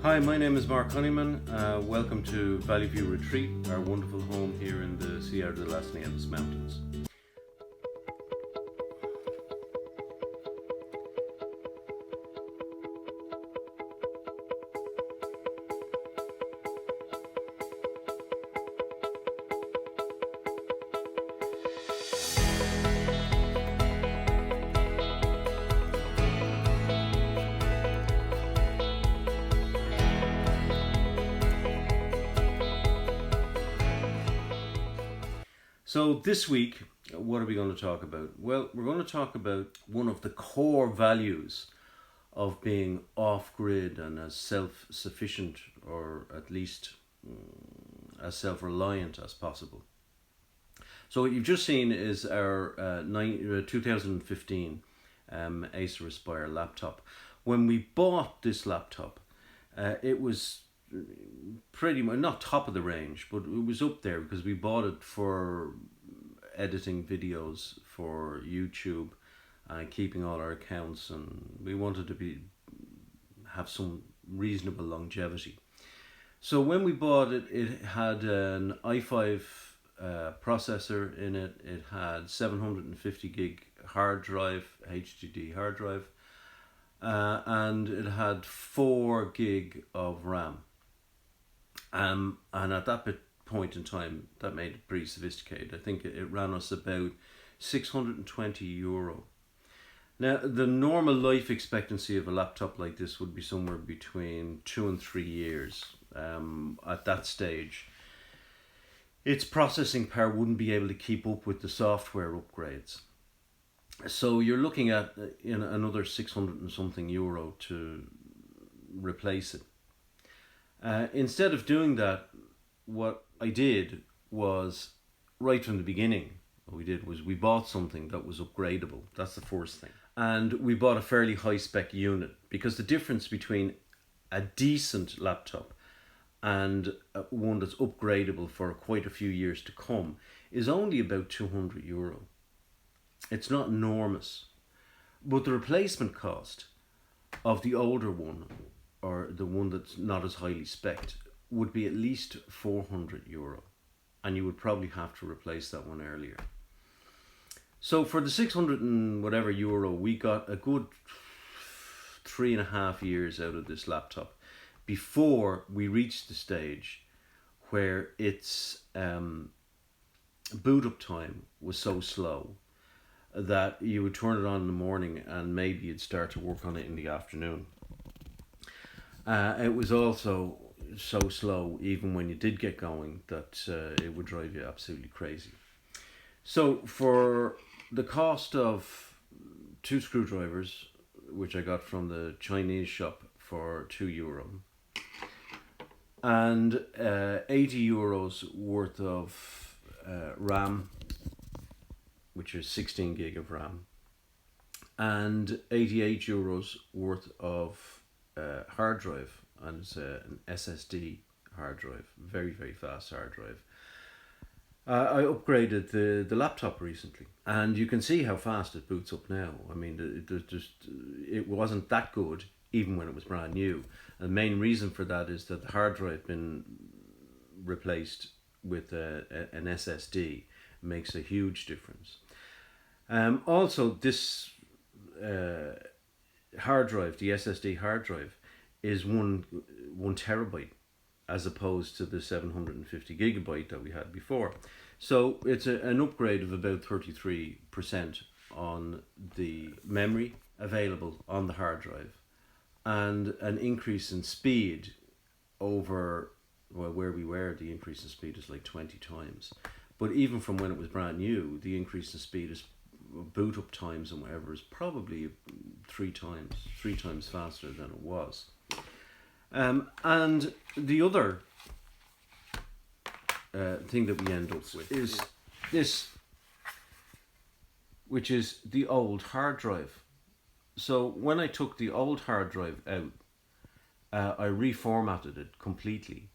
Hi, my name is Mark Honeyman. Welcome to Valley View Retreat, our wonderful home here in the Sierra de las Nieves mountains. So this week, what are we going to talk about? Well, we're going to talk about one of the core values of being off-grid and as self-sufficient, or at least as self-reliant as possible. So what you've just seen is our 2015 Acer Aspire laptop. When we bought this laptop, it was pretty much not top of the range, but it was up there because we bought it for editing videos for YouTube and keeping all our accounts, and we wanted to have some reasonable longevity. So when we bought it, it had an i5 processor in it. It had 750 gig hard drive, HDD hard drive, and it had 4 gig of RAM. And at that point in time, that made it pretty sophisticated. I think it ran us about €620. Now, the normal life expectancy of a laptop like this would be somewhere between 2 and 3 years. At that stage, its processing power wouldn't be able to keep up with the software upgrades. So you're looking at another 600 and something euro to replace it. Instead of doing that, what I did was, right from the beginning, we bought something that was upgradable. That's the first thing. And we bought a fairly high spec unit, because the difference between a decent laptop and one that's upgradable for quite a few years to come is only about €200. It's not enormous. But the replacement cost of the older one, or the one that's not as highly spec'd, would be at least €400, and you would probably have to replace that one earlier. So for the 600 and whatever euro, we got a good 3.5 years out of this laptop before we reached the stage where its boot up time was so slow that you would turn it on in the morning and maybe you'd start to work on it in the afternoon. It was also so slow, even when you did get going, that it would drive you absolutely crazy. So for the cost of 2 screwdrivers, which I got from the Chinese shop for €2, and €80 worth of RAM, which is 16 gig of RAM, and €88 worth of hard drive, and it's an SSD hard drive, very, very fast hard drive. I upgraded the laptop recently, and you can see how fast it boots up now. I mean, it wasn't that good even when it was brand new. And the main reason for that is that the hard drive been replaced with an SSD makes a huge difference. Also, this hard drive, the SSD hard drive, is one terabyte as opposed to the 750 gigabyte that we had before. So it's an upgrade of about 33% on the memory available on the hard drive, and an increase in speed over, well, where we were, the increase in speed is like 20 times. But even from when it was brand new, the increase in speed is, boot up times and whatever, is probably 3 times faster than it was. And the other thing that we end up with is this, which is the old hard drive. So when I took the old hard drive out, I reformatted it completely,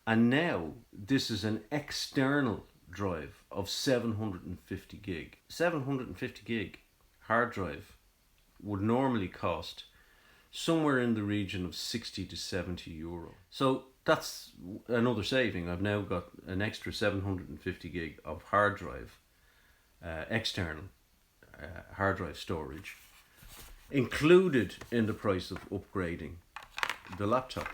and now this is an external drive of 750 gig. 750 gig hard drive would normally cost somewhere in the region of 60 to 70 euro. So that's another saving. I've now got an extra 750 gig of hard drive, external hard drive storage, included in the price of upgrading the laptop,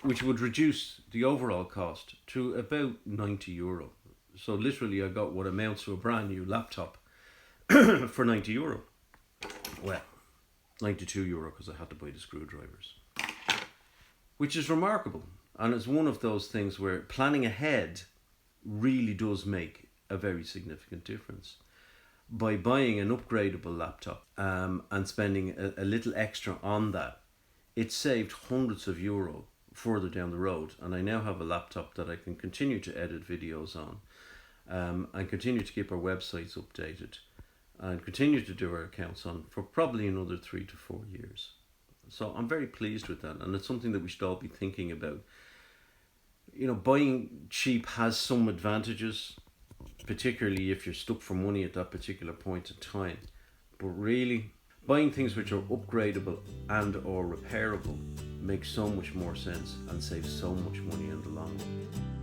which would reduce the overall cost to about 90 euro. So literally I got what amounts to a brand new laptop for 90 euro. Well, 92 euro because I had to buy the screwdrivers. Which is remarkable. And it's one of those things where planning ahead really does make a very significant difference. By buying an upgradable laptop and spending a little extra on that, it saved hundreds of euro further down the road. And I now have a laptop that I can continue to edit videos on and continue to keep our websites updated and continue to do our accounts on for probably another 3 to 4 years. So I'm very pleased with that, and it's something that we should all be thinking about. You know, buying cheap has some advantages, particularly if you're stuck for money at that particular point in time. But really, buying things which are upgradable and or repairable makes so much more sense and saves so much money in the long run.